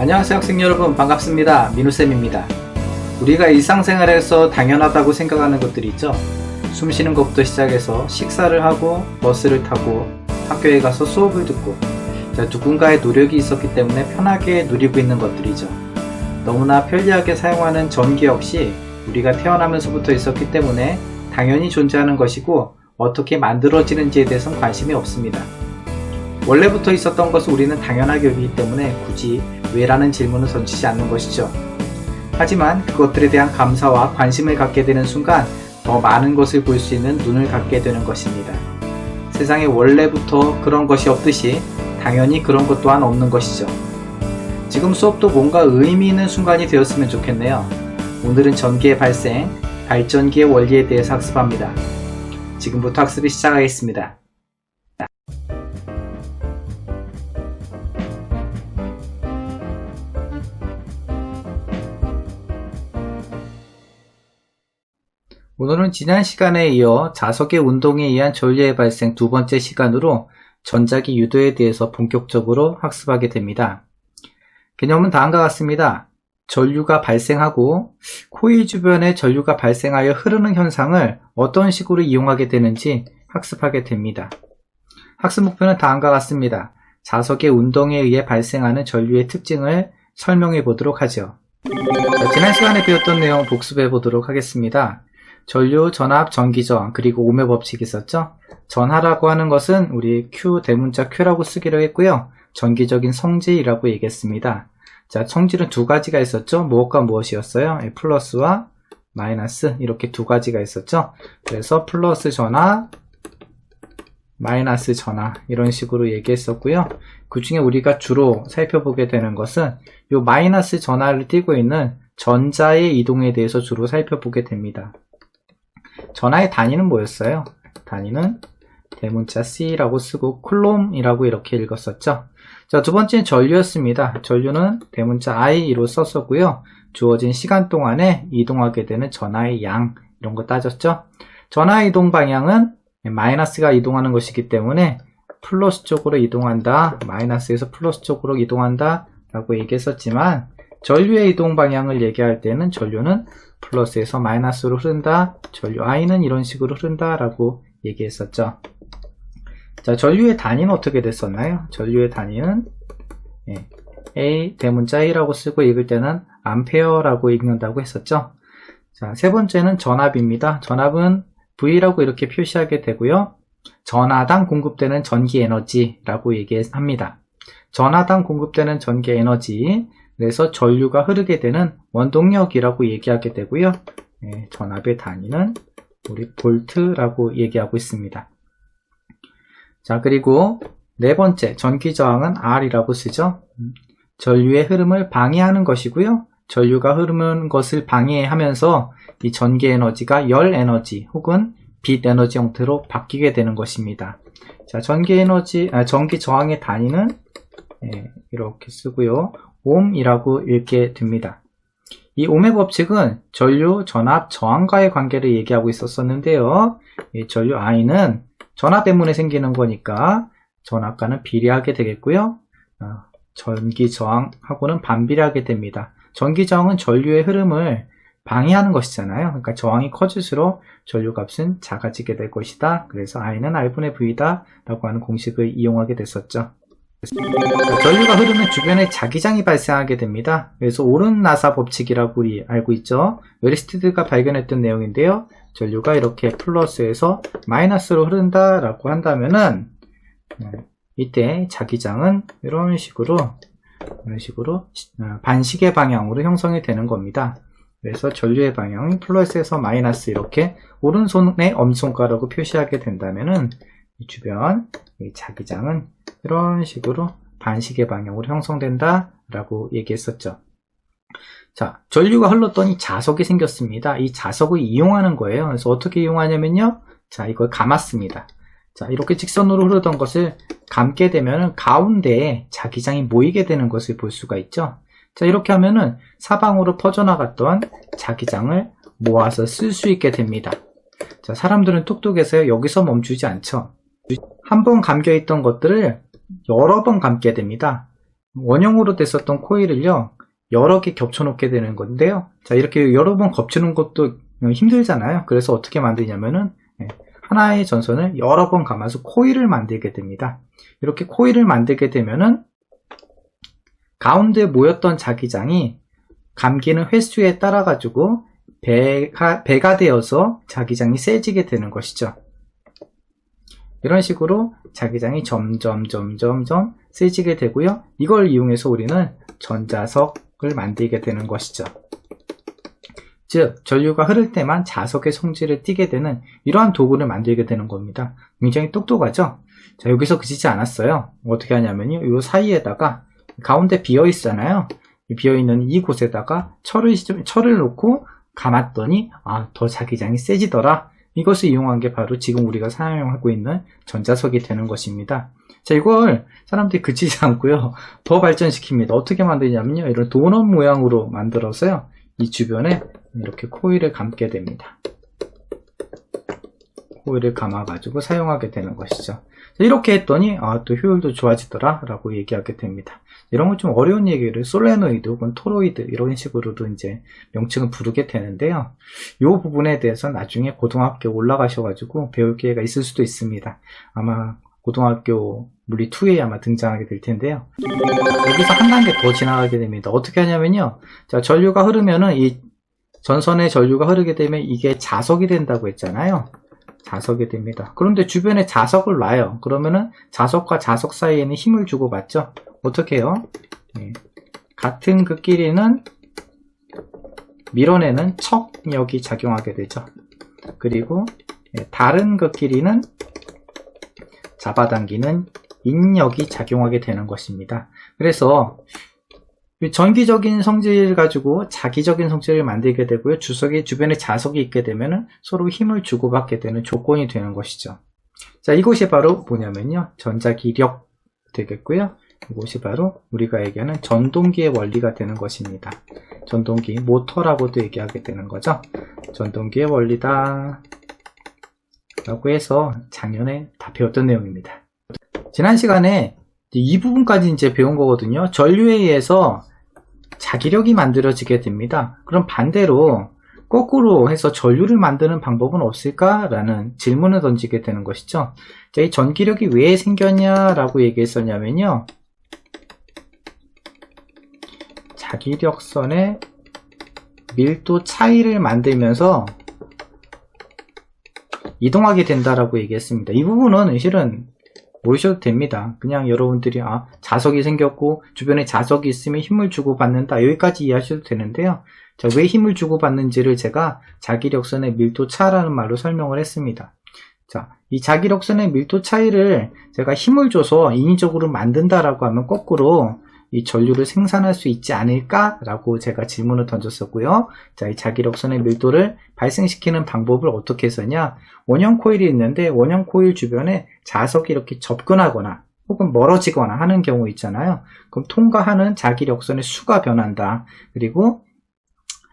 안녕하세요 학생 여러분, 반갑습니다. 민우쌤입니다. 우리가 일상생활에서 당연하다고 생각하는 것들이 있죠. 숨 쉬는 것부터 시작해서 식사를 하고 버스를 타고 학교에 가서 수업을 듣고, 누군가의 노력이 있었기 때문에 편하게 누리고 있는 것들이죠. 너무나 편리하게 사용하는 전기 역시 우리가 태어나면서부터 있었기 때문에 당연히 존재하는 것이고, 어떻게 만들어지는지에 대해서는 관심이 없습니다. 원래부터 있었던 것을 우리는 당연하게 여기기 때문에 굳이 왜라는 질문을 던지지 않는 것이죠. 하지만 그것들에 대한 감사와 관심을 갖게 되는 순간 더 많은 것을 볼 수 있는 눈을 갖게 되는 것입니다. 세상에 원래부터 그런 것이 없듯이 당연히 그런 것 또한 없는 것이죠. 지금 수업도 뭔가 의미 있는 순간이 되었으면 좋겠네요. 오늘은 전기의 발생, 발전기의 원리에 대해서 학습합니다. 지금부터 학습이 시작하겠습니다. 오늘은 지난 시간에 이어 자석의 운동에 의한 전류의 발생 두 번째 시간으로 전자기 유도에 대해서 본격적으로 학습하게 됩니다. 개념은 다음과 같습니다. 전류가 발생하고 코일 주변에 전류가 발생하여 흐르는 현상을 어떤 식으로 이용하게 되는지 학습하게 됩니다. 학습 목표는 다음과 같습니다. 자석의 운동에 의해 발생하는 전류의 특징을 설명해 보도록 하죠. 지난 시간에 배웠던 내용 복습해 보도록 하겠습니다. 전류, 전압, 전기저항, 그리고 ohm의 법칙이 있었죠. 전하라고 하는 것은 우리 Q, 대문자 Q라고 쓰기로 했고요. 전기적인 성질이라고 얘기했습니다. 자, 성질은 두 가지가 있었죠. 무엇과 무엇이었어요? 플러스와 마이너스, 이렇게 두 가지가 있었죠. 그래서 플러스 전하, 마이너스 전하, 이런 식으로 얘기했었고요. 그 중에 우리가 주로 살펴보게 되는 것은 이 마이너스 전하를 띠고 있는 전자의 이동에 대해서 주로 살펴보게 됩니다. 전하의 단위는 뭐였어요? 단위는 대문자 C라고 쓰고 쿨롬이라고 이렇게 읽었었죠. 자, 두 번째는 전류였습니다. 전류는 대문자 I로 썼었고요. 주어진 시간 동안에 이동하게 되는 전하의 양, 이런 거 따졌죠. 전하의 이동 방향은 마이너스가 이동하는 것이기 때문에 플러스 쪽으로 이동한다, 마이너스에서 플러스 쪽으로 이동한다 라고 얘기했었지만, 전류의 이동 방향을 얘기할 때는 전류는 플러스에서 마이너스로 흐른다, 전류 I는 이런 식으로 흐른다 라고 얘기했었죠. 자, 전류의 단위는 어떻게 됐었나요? 전류의 단위는 A, 대문자 A라고 쓰고 읽을 때는 암페어라고 읽는다고 했었죠. 자, 세 번째는 전압입니다. 전압은 V라고 이렇게 표시하게 되고요. 전하당 공급되는 전기 에너지라고 얘기합니다. 전하당 공급되는 전기 에너지, 그래서 전류가 흐르게 되는 원동력이라고 얘기하게 되고요. 전압의 단위는 우리 볼트라고 얘기하고 있습니다. 자, 그리고 네 번째, 전기저항은 R이라고 쓰죠. 전류의 흐름을 방해하는 것이고요. 전류가 흐르는 것을 방해하면서 이 전기 에너지가 열 에너지 혹은 빛 에너지 형태로 바뀌게 되는 것입니다. 자, 전기 저항의 단위는 이렇게 쓰고요. ohm이라고 읽게 됩니다. 이 ohm의 법칙은 전류, 전압, 저항과의 관계를 얘기하고 있었는데요. 이 전류 I는 전압 때문에 생기는 거니까 전압과는 비례하게 되겠고요. 전기 저항하고는 반비례하게 됩니다. 전기 저항은 전류의 흐름을 방해하는 것이잖아요. 그러니까 저항이 커질수록 전류 값은 작아지게 될 것이다. 그래서 I는 R분의 V다 라고 하는 공식을 이용하게 됐었죠. 전류가 흐르면 주변에 자기장이 발생하게 됩니다. 그래서 오른나사 법칙이라고 우리 알고 있죠. 웨르스티드가 발견했던 내용인데요. 전류가 이렇게 플러스에서 마이너스로 흐른다 라고 한다면은 이때 자기장은 이런 식으로 반시계 방향으로 형성이 되는 겁니다. 그래서 전류의 방향은 플러스에서 마이너스, 이렇게 오른손에 엄지손가락으로 표시하게 된다면은 이 주변 자기장은 이런 식으로 반시계 방향으로 형성된다 라고 얘기했었죠. 자, 전류가 흘렀더니 자석이 생겼습니다. 이 자석을 이용하는 거예요. 그래서 어떻게 이용하냐면요, 자, 이걸 감았습니다. 자, 이렇게 직선으로 흐르던 것을 감게 되면 가운데에 자기장이 모이게 되는 것을 볼 수가 있죠. 자, 이렇게 하면은 사방으로 퍼져나갔던 자기장을 모아서 쓸 수 있게 됩니다. 자, 사람들은 똑똑해서요, 여기서 멈추지 않죠. 한 번 감겨 있던 것들을 여러 번 감게 됩니다. 원형으로 됐었던 코일을요, 여러 개 겹쳐 놓게 되는 건데요. 자, 이렇게 여러 번 겹치는 것도 힘들잖아요. 그래서 어떻게 만드냐면은, 하나의 전선을 여러 번 감아서 코일을 만들게 됩니다. 이렇게 코일을 만들게 되면은, 가운데 모였던 자기장이 감기는 횟수에 따라 가지고 배가 되어서 자기장이 세지게 되는 것이죠. 이런 식으로 자기장이 점점 세지게 되고요. 이걸 이용해서 우리는 전자석을 만들게 되는 것이죠. 즉, 전류가 흐를 때만 자석의 성질을 띠게 되는 이러한 도구를 만들게 되는 겁니다. 굉장히 똑똑하죠? 자, 여기서 그치지 않았어요. 어떻게 하냐면요, 이 사이에다가 가운데 비어 있잖아요. 비어 있는 이곳에다가 철을 놓고 감았더니 더 자기장이 세지더라. 이것을 이용한 게 바로 지금 우리가 사용하고 있는 전자석이 되는 것입니다. 자, 이걸 사람들이 그치지 않고요, 더 발전시킵니다. 어떻게 만드냐면요, 이런 도넛 모양으로 만들어서요, 이 주변에 이렇게 코일을 감게 됩니다. 코일을 감아가지고 사용하게 되는 것이죠. 자, 이렇게 했더니 또 효율도 좋아지더라 라고 얘기하게 됩니다. 이런 건 좀 어려운 얘기를 솔레노이드 혹은 토로이드 이런 식으로도 이제 명칭을 부르게 되는데요. 이 부분에 대해서 나중에 고등학교 올라가셔가지고 배울 기회가 있을 수도 있습니다. 아마 고등학교 물리2에 아마 등장하게 될 텐데요. 여기서 한 단계 더 지나가게 됩니다. 어떻게 하냐면요, 자, 전류가 흐르면은 이 전선에 전류가 흐르게 되면 이게 자석이 된다고 했잖아요. 자석이 됩니다. 그런데 주변에 자석을 놔요. 그러면은 자석과 자석 사이에는 힘을 주고 받죠. 어떻게 해요? 같은 그 끼리는 밀어내는 척력이 작용하게 되죠. 그리고 다른 그 끼리는 잡아당기는 인력이 작용하게 되는 것입니다. 그래서 전기적인 성질 가지고 자기적인 성질을 만들게 되고요. 주변에 자석이 있게 되면 서로 힘을 주고받게 되는 조건이 되는 것이죠. 자, 이것이 바로 뭐냐면요, 전자기력 되겠고요. 이것이 바로 우리가 얘기하는 전동기의 원리가 되는 것입니다. 전동기, 모터라고도 얘기하게 되는 거죠. 전동기의 원리다 라고 해서 작년에 다 배웠던 내용입니다. 지난 시간에 이 부분까지 이제 배운 거거든요. 전류에 의해서 자기력이 만들어지게 됩니다. 그럼 반대로 거꾸로 해서 전류를 만드는 방법은 없을까라는 질문을 던지게 되는 것이죠. 자, 이 전기력이 왜 생겼냐라고 얘기했었냐면요, 자기력선의 밀도 차이를 만들면서 이동하게 된다라고 얘기했습니다. 이 부분은 실은 모르셔도 됩니다. 그냥 여러분들이 자석이 생겼고 주변에 자석이 있으면 힘을 주고 받는다, 여기까지 이해하셔도 되는데요. 자, 왜 힘을 주고 받는지를 제가 자기력선의 밀도 차라는 말로 설명을 했습니다. 자, 이 자기력선의 밀도 차이를 제가 힘을 줘서 인위적으로 만든다라고 하면 거꾸로 이 전류를 생산할 수 있지 않을까라고 제가 질문을 던졌었고요. 자, 이 자기력선의 밀도를 발생시키는 방법을 어떻게 했었냐? 원형 코일이 있는데 원형 코일 주변에 자석이 이렇게 접근하거나 혹은 멀어지거나 하는 경우 있잖아요. 그럼 통과하는 자기력선의 수가 변한다. 그리고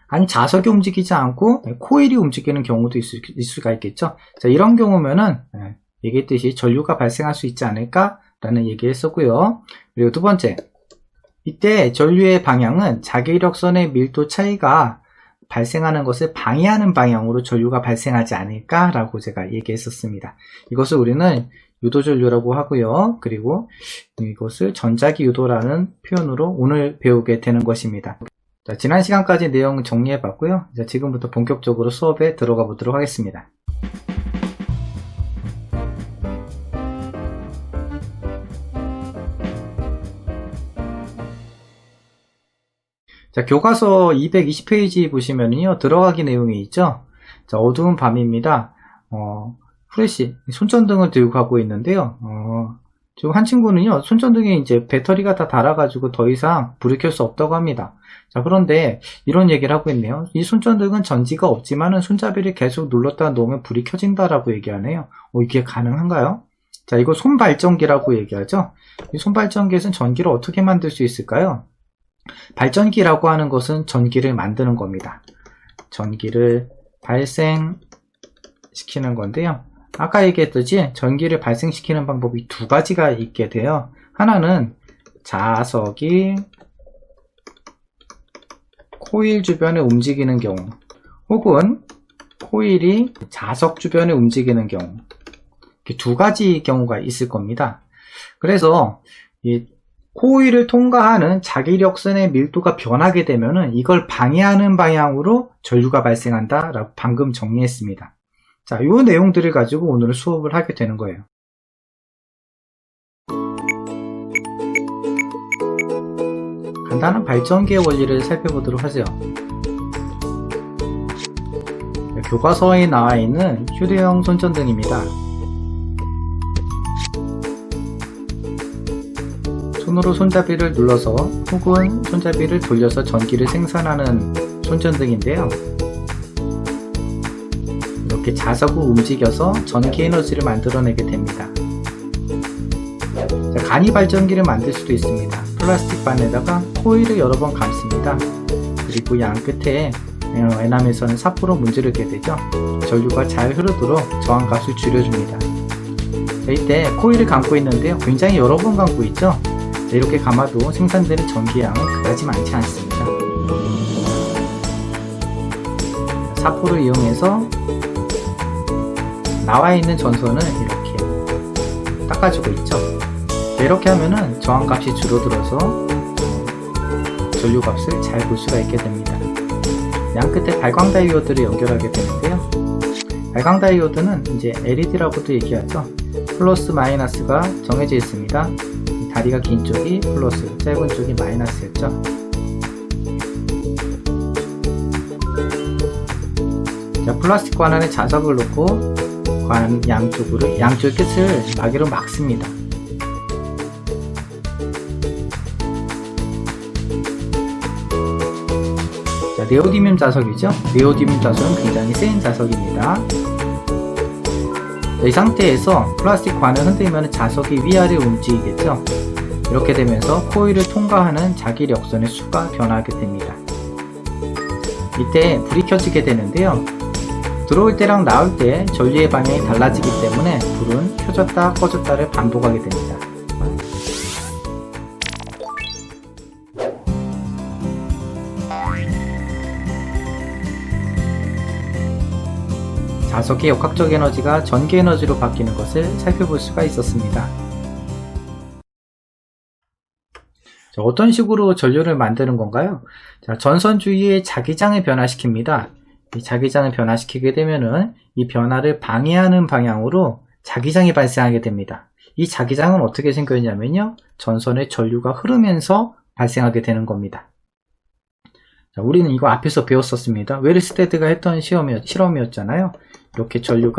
아니, 자석이 움직이지 않고 코일이 움직이는 경우도 있을 수가 있겠죠. 자, 이런 경우면은 얘기했듯이 전류가 발생할 수 있지 않을까라는 얘기했었고요. 그리고 두 번째, 이때 전류의 방향은 자기력선의 밀도 차이가 발생하는 것을 방해하는 방향으로 전류가 발생하지 않을까라고 제가 얘기했었습니다. 이것을 우리는 유도전류라고 하고요. 그리고 이것을 전자기 유도라는 표현으로 오늘 배우게 되는 것입니다. 자, 지난 시간까지 내용 정리해 봤고요. 자, 지금부터 본격적으로 수업에 들어가 보도록 하겠습니다. 자, 교과서 220페이지 보시면요, 들어가기 내용이 있죠. 자, 어두운 밤입니다. 후레쉬, 손전등을 들고 가고 있는데요. 지금 한 친구는요, 손전등에 이제 배터리가 다 닳아가지고 더 이상 불을 켤 수 없다고 합니다. 자, 그런데 이런 얘기를 하고 있네요. 이 손전등은 전지가 없지만은 손잡이를 계속 눌렀다 놓으면 불이 켜진다라고 얘기하네요. 이게 가능한가요? 자, 이거 손발전기라고 얘기하죠. 이 손발전기에서는 전기를 어떻게 만들 수 있을까요? 발전기라고 하는 것은 전기를 만드는 겁니다. 전기를 발생시키는 건데요. 아까 얘기했듯이 전기를 발생시키는 방법이 두 가지가 있게 돼요. 하나는 자석이 코일 주변에 움직이는 경우, 혹은 코일이 자석 주변에 움직이는 경우, 이렇게 두 가지 경우가 있을 겁니다. 그래서 이 코일을 통과하는 자기력선의 밀도가 변하게 되면은 이걸 방해하는 방향으로 전류가 발생한다 라고 방금 정리했습니다. 자, 이 내용들을 가지고 오늘 수업을 하게 되는 거예요. 간단한 발전기의 원리를 살펴보도록 하죠. 교과서에 나와 있는 휴대용 손전등입니다. 손으로 손잡이를 눌러서 혹은 손잡이를 돌려서 전기를 생산하는 손전등인데요. 이렇게 자석을 움직여서 전기 에너지를 만들어내게 됩니다. 자, 간이 발전기를 만들 수도 있습니다. 플라스틱 바늘에다가 코일을 여러 번 감습니다. 그리고 양 끝에 에나멜선을 사포로 문지르게 되죠. 전류가 잘 흐르도록 저항값을 줄여줍니다. 자, 이때 코일을 감고 있는데요. 굉장히 여러 번 감고 있죠. 자, 이렇게 감아도 생산되는 전기량은 그다지 많지 않습니다. 사포를 이용해서 나와 있는 전선을 이렇게 닦아주고 있죠. 자, 이렇게 하면은 저항값이 줄어들어서 전류값을 잘 볼 수가 있게 됩니다. 양 끝에 발광 다이오드를 연결하게 되는데요. 발광 다이오드는 이제 LED라고도 얘기하죠. 플러스 마이너스가 정해져 있습니다. 다리가 긴 쪽이 플러스, 짧은 쪽이 마이너스였죠. 자, 플라스틱 관 안에 자석을 넣고 관 양쪽 끝을 마개로 막습니다. 자, 네오디뮴 자석이죠. 네오디뮴 자석은 굉장히 센 자석입니다. 자, 이 상태에서 플라스틱 관을 흔들면 자석이 위아래 움직이겠죠. 이렇게 되면서 코일을 통과하는 자기력선의 수가 변하게 됩니다. 이때 불이 켜지게 되는데요. 들어올 때랑 나올 때 전류의 방향이 달라지기 때문에 불은 켜졌다 꺼졌다를 반복하게 됩니다. 자석의 역학적 에너지가 전기 에너지로 바뀌는 것을 살펴볼 수가 있었습니다. 자, 어떤 식으로 전류를 만드는 건가요? 자, 전선 주위에 자기장을 변화시킵니다. 이 자기장을 변화시키게 되면은 이 변화를 방해하는 방향으로 자기장이 발생하게 됩니다. 이 자기장은 어떻게 생겼냐면요, 전선에 전류가 흐르면서 발생하게 되는 겁니다. 자, 우리는 이거 앞에서 배웠었습니다. 웨르스테드가 했던 실험이었잖아요. 이렇게 전류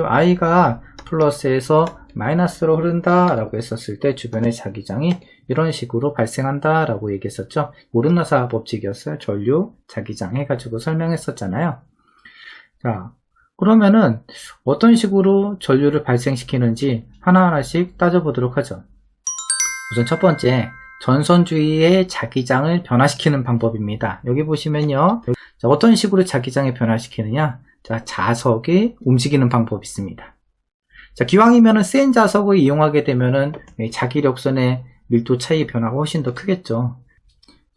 I가 플러스에서 마이너스로 흐른다 라고 했었을 때 주변의 자기장이 이런 식으로 발생한다 라고 얘기했었죠. 오르나사 법칙이었어요. 전류, 자기장 해가지고 설명했었잖아요. 자, 그러면은 어떤 식으로 전류를 발생시키는지 하나하나씩 따져보도록 하죠. 우선 첫 번째, 전선 주위의 자기장을 변화시키는 방법입니다. 여기 보시면요, 자, 어떤 식으로 자기장을 변화시키느냐. 자, 자석이 움직이는 방법이 있습니다. 자, 기왕이면은 센 자석을 이용하게 되면은 자기력선의 밀도 차이 변화가 훨씬 더 크겠죠.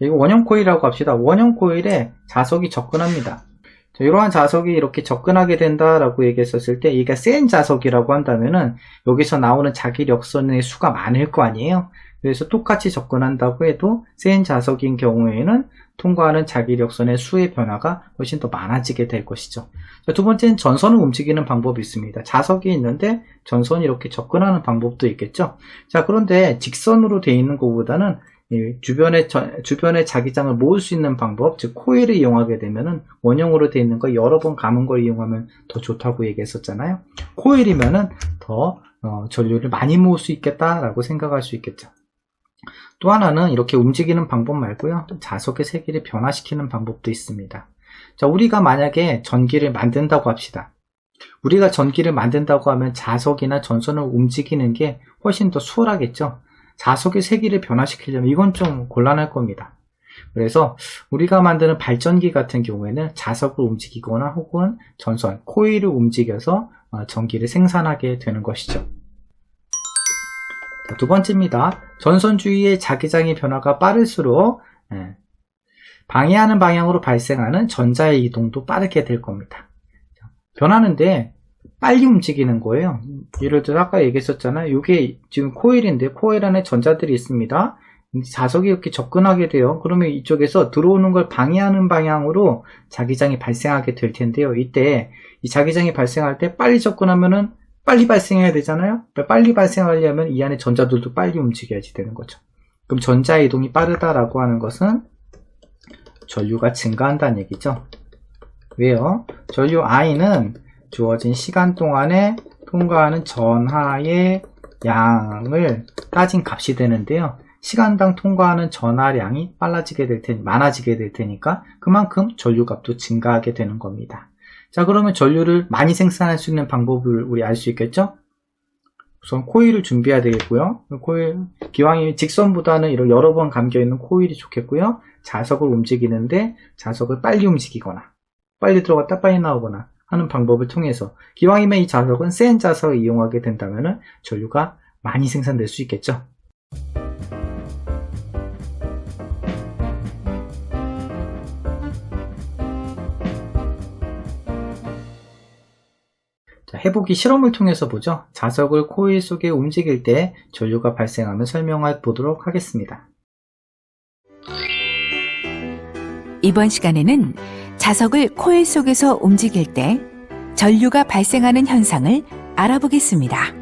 이거 원형 코일이라고 합시다. 원형 코일에 자석이 접근합니다. 자, 이러한 자석이 이렇게 접근하게 된다라고 얘기했었을 때, 이게 센 자석이라고 한다면은 여기서 나오는 자기력선의 수가 많을 거 아니에요. 그래서 똑같이 접근한다고 해도 센 자석인 경우에는 통과하는 자기력선의 수의 변화가 훨씬 더 많아지게 될 것이죠. 자, 두 번째는 전선을 움직이는 방법이 있습니다. 자석이 있는데 전선이 이렇게 접근하는 방법도 있겠죠. 자, 그런데 직선으로 되어 있는 것보다는 주변의 자기장을 모을 수 있는 방법, 즉 코일을 이용하게 되면은 원형으로 되어 있는 거 여러 번 감은 걸 이용하면 더 좋다고 얘기했었잖아요. 코일이면은 더 전류를 많이 모을 수 있겠다라고 생각할 수 있겠죠. 또 하나는 이렇게 움직이는 방법 말고요, 자석의 세기를 변화시키는 방법도 있습니다. 자, 우리가 만약에 전기를 만든다고 합시다. 우리가 전기를 만든다고 하면 자석이나 전선을 움직이는 게 훨씬 더 수월하겠죠. 자석의 세기를 변화시키려면 이건 좀 곤란할 겁니다. 그래서 우리가 만드는 발전기 같은 경우에는 자석을 움직이거나 혹은 전선, 코일을 움직여서 전기를 생산하게 되는 것이죠. 자, 두 번째입니다. 전선 주위의 자기장의 변화가 빠를수록 방해하는 방향으로 발생하는 전자의 이동도 빠르게 될 겁니다. 변하는데 빨리 움직이는 거예요. 예를 들어 아까 얘기했었잖아요. 이게 지금 코일인데 코일 안에 전자들이 있습니다. 자석이 이렇게 접근하게 돼요. 그러면 이쪽에서 들어오는 걸 방해하는 방향으로 자기장이 발생하게 될 텐데요. 이때 이 자기장이 발생할 때 빨리 접근하면은 빨리 발생해야 되잖아요. 빨리 발생하려면 이 안에 전자들도 빨리 움직여야지 되는 거죠. 그럼 전자의 이동이 빠르다라고 하는 것은 전류가 증가한다는 얘기죠. 왜요? 전류 I는 주어진 시간 동안에 통과하는 전하의 양을 따진 값이 되는데요. 시간당 통과하는 전하량이 많아지게 될 테니까 그만큼 전류값도 증가하게 되는 겁니다. 자, 그러면 전류를 많이 생산할 수 있는 방법을 우리 알 수 있겠죠? 우선 코일을 준비해야 되겠고요. 기왕이면 직선보다는 이런 여러 번 감겨있는 코일이 좋겠고요. 자석을 움직이는데 자석을 빨리 움직이거나 빨리 들어갔다 빨리 나오거나 하는 방법을 통해서 기왕이면 이 자석은 센 자석을 이용하게 된다면 전류가 많이 생산될 수 있겠죠. 자, 해보기 실험을 통해서 보죠. 자석을 코일 속에 움직일 때 전류가 발생하면 설명해 보도록 하겠습니다. 이번 시간에는 자석을 코일 속에서 움직일 때 전류가 발생하는 현상을 알아보겠습니다.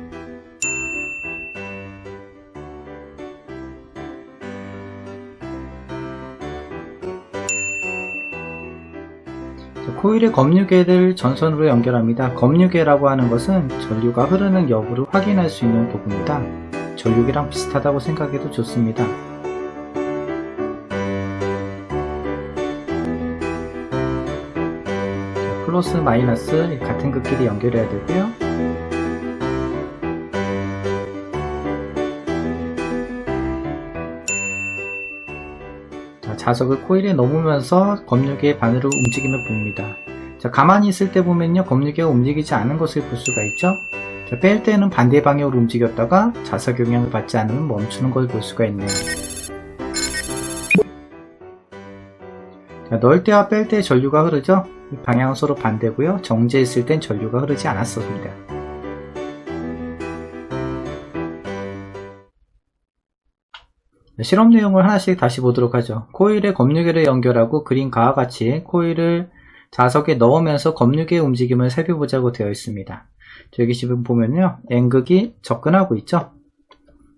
코일의 검유계를 전선으로 연결합니다. 검유계라고 하는 것은 전류가 흐르는 여부를 확인할 수 있는 도구입니다. 전류계랑 비슷하다고 생각해도 좋습니다. 플러스 마이너스 같은 극끼리 연결해야 되고요. 자, 자석을 코일에 넣으면서 검유계의 바늘을 움직이며 봅니다. 자, 가만히 있을 때 보면요, 검유계가 움직이지 않은 것을 볼 수가 있죠. 자, 뺄 때는 반대 방향으로 움직였다가 자석 영향을 받지 않으면 멈추는 걸 볼 수가 있네요. 자, 넣을 때와 뺄 때 전류가 흐르죠. 방향은 서로 반대고요. 정지했을 땐 전류가 흐르지 않았습니다. 실험 내용을 하나씩 다시 보도록 하죠. 코일에 검유계를 연결하고 그린 가와 같이 코일을 자석에 넣으면서 검유계의 움직임을 살펴보자고 되어 있습니다. 여기 지금 보면요, N극이 접근하고 있죠.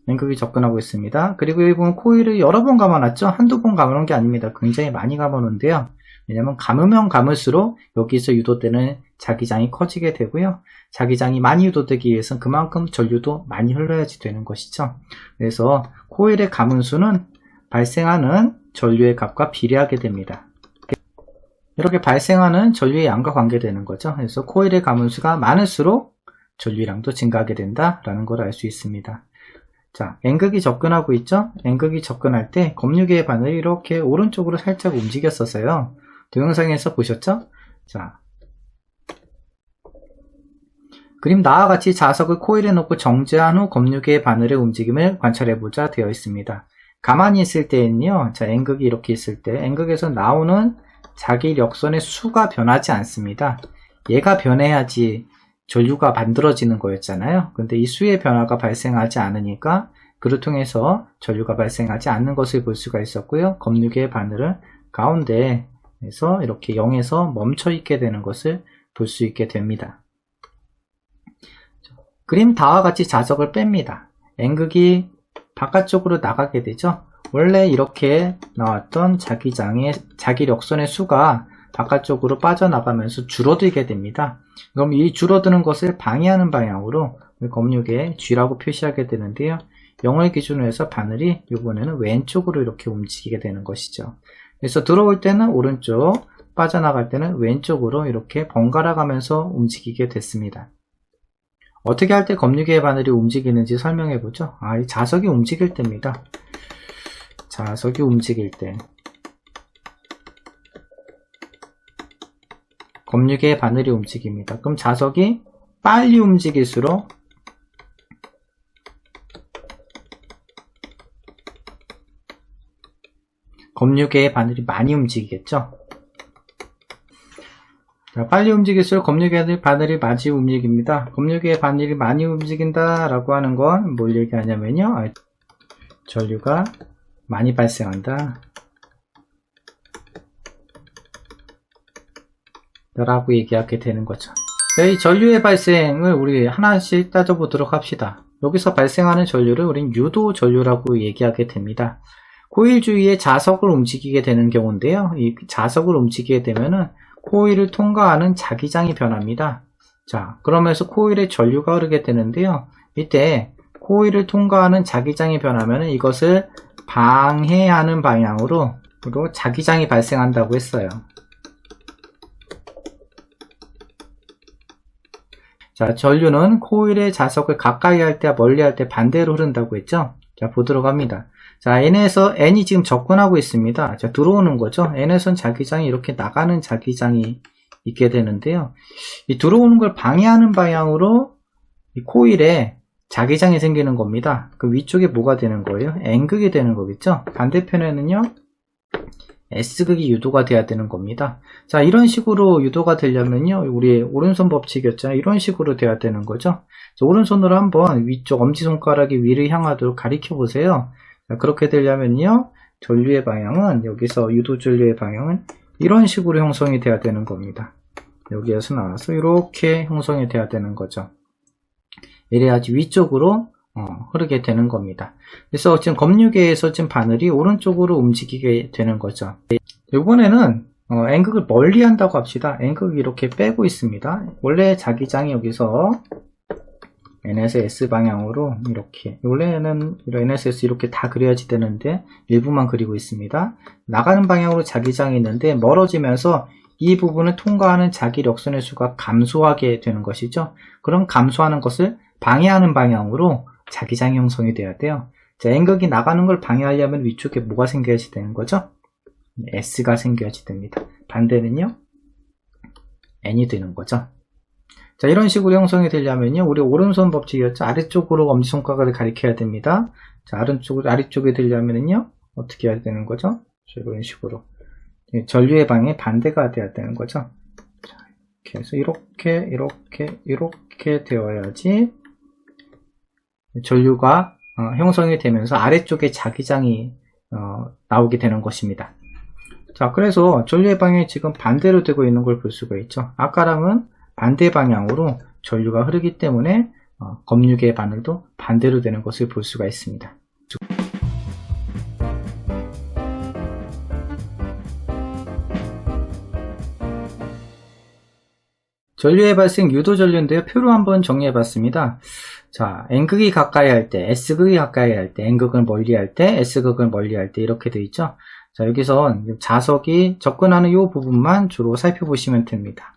N극이 접근하고 있습니다. 그리고 여기 보면 코일을 여러 번 감아놨죠. 한두 번 감아놓은 게 아닙니다. 굉장히 많이 감아놓은데요. 왜냐면 감으면 감을수록 여기서 유도되는 자기장이 커지게 되고요. 자기장이 많이 유도되기 위해서는 그만큼 전류도 많이 흘러야지 되는 것이죠. 그래서 코일의 감은수는 발생하는 전류의 값과 비례하게 됩니다. 이렇게 발생하는 전류의 양과 관계되는 거죠. 그래서 코일의 감은수가 많을수록 전류량도 증가하게 된다라는 걸 알 수 있습니다. 자, N극이 접근하고 있죠? N극이 접근할 때 검유계의 바늘이 이렇게 오른쪽으로 살짝 움직였었어요. 동영상에서 보셨죠? 자, 그림 나와 같이 자석을 코일에 넣고 정지한 후 검유계의 바늘의 움직임을 관찰해보자 되어 있습니다. 가만히 있을 때는요, 자, N극이 이렇게 있을 때 N극에서 나오는 자기력선의 수가 변하지 않습니다. 얘가 변해야지 전류가 만들어지는 거였잖아요. 근데 이 수의 변화가 발생하지 않으니까 그를 통해서 전류가 발생하지 않는 것을 볼 수가 있었고요. 검유계의 바늘은 가운데에서 이렇게 0에서 멈춰 있게 되는 것을 볼 수 있게 됩니다. 그림 다와 같이 자석을 뺍니다. N극이 바깥쪽으로 나가게 되죠. 원래 이렇게 나왔던 자기력선의 수가 바깥쪽으로 빠져나가면서 줄어들게 됩니다. 그럼 이 줄어드는 것을 방해하는 방향으로 검유계에 G라고 표시하게 되는데요. 0을 기준으로 해서 바늘이 이번에는 왼쪽으로 이렇게 움직이게 되는 것이죠. 그래서 들어올 때는 오른쪽, 빠져나갈 때는 왼쪽으로 이렇게 번갈아 가면서 움직이게 됐습니다. 어떻게 할 때 검유계의 바늘이 움직이는지 설명해 보죠. 이 자석이 움직일 때입니다. 자석이 움직일 때 검유계의 바늘이 움직입니다. 그럼 자석이 빨리 움직일수록 검류계의 바늘이 많이 움직이겠죠. 자, 빨리 움직일수록 검류계의 바늘이 많이 움직입니다. 검류계의 바늘이 많이 움직인다 라고 하는 건 뭘 얘기하냐면요, 전류가 많이 발생한다 라고 얘기하게 되는 거죠. 이 전류의 발생을 우리 하나씩 따져보도록 합시다. 여기서 발생하는 전류를 우린 유도 전류라고 얘기하게 됩니다. 코일 주위에 자석을 움직이게 되는 경우인데요. 이 자석을 움직이게 되면은 코일을 통과하는 자기장이 변합니다. 자, 그러면서 코일에 전류가 흐르게 되는데요. 이때 코일을 통과하는 자기장이 변하면은 이것을 방해하는 방향으로 자기장이 발생한다고 했어요. 자, 전류는 코일의 자석을 가까이 할 때와 멀리 할 때 반대로 흐른다고 했죠. 자, 보도록 합니다. 자, N에서 N이 지금 접근하고 있습니다. 자, 들어오는 거죠. N에선 자기장이 이렇게 나가는 자기장이 있게 되는데요. 이 들어오는 걸 방해하는 방향으로 이 코일에 자기장이 생기는 겁니다. 그 위쪽에 뭐가 되는 거예요? N극이 되는 거겠죠. 반대편에는요, S극이 유도가 돼야 되는 겁니다. 자, 이런 식으로 유도가 되려면요, 우리 오른손 법칙이었죠. 이런 식으로 돼야 되는 거죠. 자, 오른손으로 한번 위쪽 엄지손가락이 위를 향하도록 가리켜 보세요. 자, 그렇게 되려면요, 전류의 방향은, 여기서 유도 전류의 방향은 이런 식으로 형성이 돼야 되는 겁니다. 여기에서 나와서 이렇게 형성이 돼야 되는 거죠. 이래야지 위쪽으로 흐르게 되는 겁니다. 그래서 지금 검류계에서 지금 바늘이 오른쪽으로 움직이게 되는 거죠. 이번에는 N극을 멀리 한다고 합시다. N극이 이렇게 빼고 있습니다. 원래 자기장이 여기서 N에서 S 방향으로 이렇게, 원래는 N에서 S 이렇게 다 그려야지 되는데 일부만 그리고 있습니다. 나가는 방향으로 자기장이 있는데 멀어지면서 이 부분을 통과하는 자기력선의 수가 감소하게 되는 것이죠. 그럼 감소하는 것을 방해하는 방향으로 자기장이 형성이 돼야 돼요. 자, N극이 나가는 걸 방해하려면 위쪽에 뭐가 생겨야지 되는 거죠? S가 생겨야지 됩니다. 반대는요, N이 되는 거죠. 자, 이런 식으로 형성이 되려면요, 우리 오른손 법칙이었죠. 아래쪽으로 엄지손가락을 가리켜야 됩니다. 자, 아래쪽에 되려면요, 어떻게 해야 되는 거죠? 이런 식으로. 전류의 방향이 반대가 돼야 되는 거죠. 자, 이렇게 해서 이렇게 되어야지 전류가 형성이 되면서 아래쪽에 자기장이 나오게 되는 것입니다. 자, 그래서 전류의 방향이 지금 반대로 되고 있는 걸 볼 수가 있죠. 아까랑은 반대 방향으로 전류가 흐르기 때문에 검류계의 바늘도 반대로 되는 것을 볼 수가 있습니다. 전류의 발생 유도 전류인데요. 표로 한번 정리해 봤습니다. 자, N극이 가까이 할 때, S극이 가까이 할 때, N극을 멀리 할 때, S극을 멀리 할 때 이렇게 되어 있죠. 자, 여기선 자석이 접근하는 이 부분만 주로 살펴보시면 됩니다.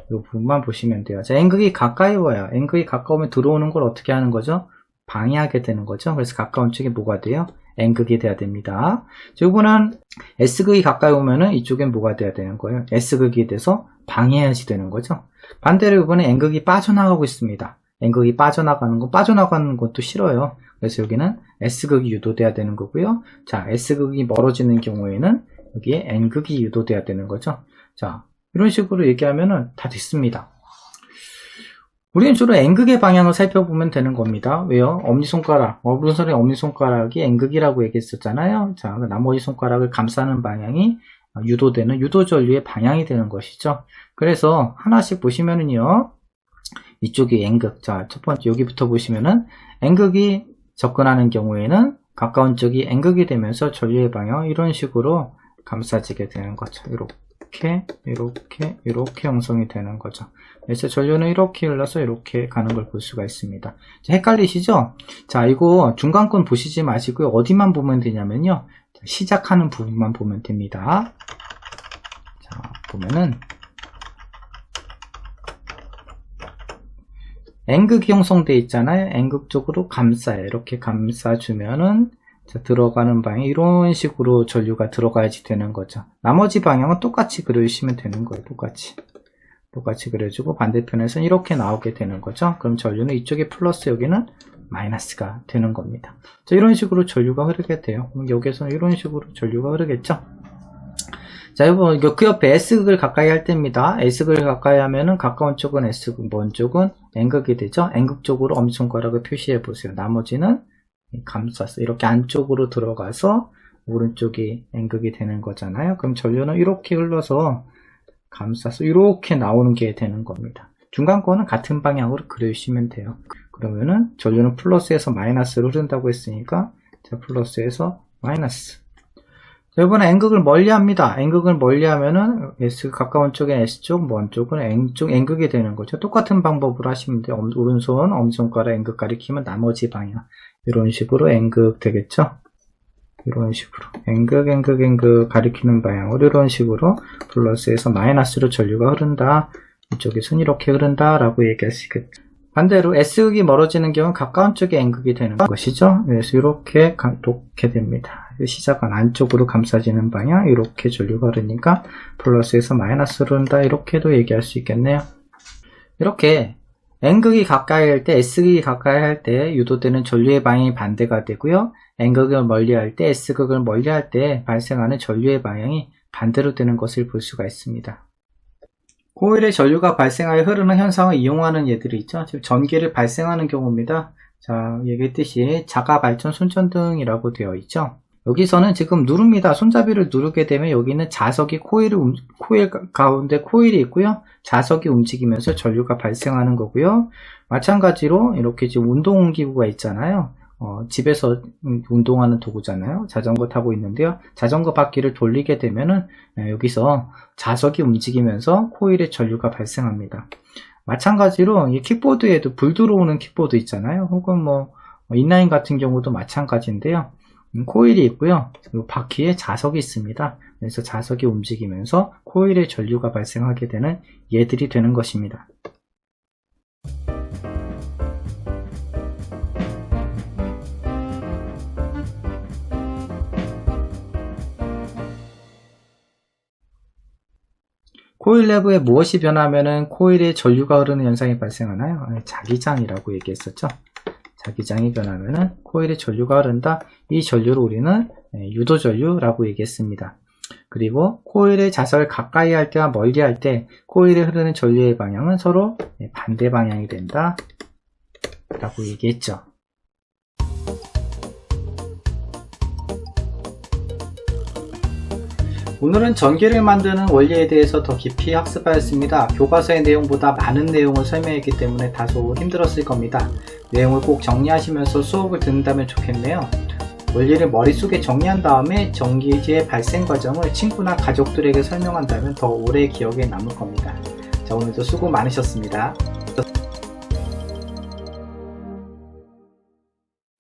이 부분만 보시면 돼요. 자, N극이 가까이 와요. N극이 가까우면 들어오는 걸 어떻게 하는 거죠? 방해하게 되는 거죠. 그래서 가까운 쪽이 뭐가 돼요? N극이 돼야 됩니다. 자, 이거는 S극이 가까이 오면은 이쪽엔 뭐가 돼야 되는 거예요? S극이 돼서 방해해야지 되는 거죠. 반대로 이번에 N극이 빠져나가고 있습니다. N극이 빠져나가는 것도 싫어요. 그래서 여기는 S극이 유도돼야 되는 거고요. 자, S극이 멀어지는 경우에는 여기에 N극이 유도돼야 되는 거죠. 자, 이런 식으로 얘기하면은 다 됐습니다. 우리는 주로 N극의 방향을 살펴보면 되는 겁니다. 왜요? 오른손의 엄지손가락이 N극이라고 얘기했었잖아요. 자, 나머지 손가락을 감싸는 방향이 유도되는 유도전류의 방향이 되는 것이죠. 그래서 하나씩 보시면은요, 이쪽이 N극. 자, 첫 번째 여기부터 보시면은 N극이 접근하는 경우에는 가까운 쪽이 N극이 되면서 전류의 방향 이런 식으로 감싸지게 되는 거죠. 이렇게 형성이 되는 거죠. 그래서 전류는 이렇게 흘러서 이렇게 가는 걸 볼 수가 있습니다. 자, 헷갈리시죠? 자, 이거 중간권 보시지 마시고요. 어디만 보면 되냐면요, 시작하는 부분만 보면 됩니다. 자, 보면은 N극이 형성되어 있잖아요. N극 쪽으로 감싸요. 이렇게 감싸주면은 자, 들어가는 방향 이런 식으로 전류가 들어가야지 되는 거죠. 나머지 방향은 똑같이 그려주시면 되는 거예요. 똑같이 그려주고 반대편에서는 이렇게 나오게 되는 거죠. 그럼 전류는 이쪽에 플러스, 여기는 마이너스가 되는 겁니다. 자, 이런 식으로 전류가 흐르게 돼요. 그럼 여기서는 이런 식으로 전류가 흐르겠죠. 자, 이거 그 옆에 S극을 가까이 할 때입니다. S극을 가까이 하면은 가까운 쪽은 S극, 먼 쪽은 N극이 되죠. N극 쪽으로 엄지손가락을 표시해 보세요. 나머지는 감싸서 이렇게 안쪽으로 들어가서 오른쪽이 N극이 되는 거잖아요. 그럼 전류는 이렇게 흘러서 감싸서 이렇게 나오는 게 되는 겁니다. 중간 거는 같은 방향으로 그려주시면 돼요. 그러면은 전류는 플러스에서 마이너스로 흐른다고 했으니까 자, 플러스에서 마이너스. 자, 이번에 N극을 멀리합니다. N극을 멀리하면은 S 가까운 쪽에 S쪽, 먼 쪽은 N쪽 N극이 되는 거죠. 똑같은 방법으로 하시면 돼요. 오른손 엄지손가락 N극 가리키면 나머지 방향 이런 식으로 N극 되겠죠. 이런 식으로 N극 N극 N극 가리키는 방향으로 이런 식으로 플러스에서 마이너스로 전류가 흐른다. 이쪽에서는 이렇게 흐른다 라고 얘기할 수 있겠죠. 반대로 S극이 멀어지는 경우는 가까운 쪽에 N극이 되는 것이죠. 그래서 이렇게 됩니다. 시작은 안쪽으로 감싸지는 방향, 이렇게 전류가 흐르니까 플러스에서 마이너스로 흐른다, 이렇게도 얘기할 수 있겠네요. 이렇게 N극이 가까이 할 때, S극이 가까이 할 때 유도되는 전류의 방향이 반대가 되고요. N극을 멀리할 때, S극을 멀리할 때 발생하는 전류의 방향이 반대로 되는 것을 볼 수가 있습니다. 코일에 전류가 발생하여 흐르는 현상을 이용하는 예들이 있죠. 지금 전기를 발생하는 경우입니다. 자, 얘기했듯이 자가 발전 손전등이라고 되어 있죠. 여기서는 지금 누릅니다. 손잡이를 누르게 되면 여기는 자석이 코일 가운데 코일이 있고요. 자석이 움직이면서 전류가 발생하는 거고요. 마찬가지로 이렇게 지금 운동기구가 있잖아요. 집에서 운동하는 도구잖아요. 자전거 타고 있는데요. 자전거 바퀴를 돌리게 되면은 여기서 자석이 움직이면서 코일에 전류가 발생합니다. 마찬가지로 이 킥보드에도 불 들어오는 킥보드 있잖아요. 혹은 뭐 인라인 같은 경우도 마찬가지인데요. 코일이 있고요. 그리고 바퀴에 자석이 있습니다. 그래서 자석이 움직이면서 코일에 전류가 발생하게 되는 예들이 되는 것입니다. 코일 내부에 무엇이 변하면은 코일에 전류가 흐르는 현상이 발생하나요? 자기장이라고 얘기했었죠. 자기장이 변하면은 코일에 전류가 흐른다. 이 전류를 우리는 유도전류라고 얘기했습니다. 그리고 코일의 자석을 가까이 할 때와 멀리 할 때 코일에 흐르는 전류의 방향은 서로 반대 방향이 된다 라고 얘기했죠. 오늘은 전기를 만드는 원리에 대해서 더 깊이 학습하였습니다. 교과서의 내용보다 많은 내용을 설명했기 때문에 다소 힘들었을 겁니다. 내용을 꼭 정리하시면서 수업을 듣는다면 좋겠네요. 원리를 머릿속에 정리한 다음에 전기의 발생 과정을 친구나 가족들에게 설명한다면 더 오래 기억에 남을 겁니다. 자, 오늘도 수고 많으셨습니다.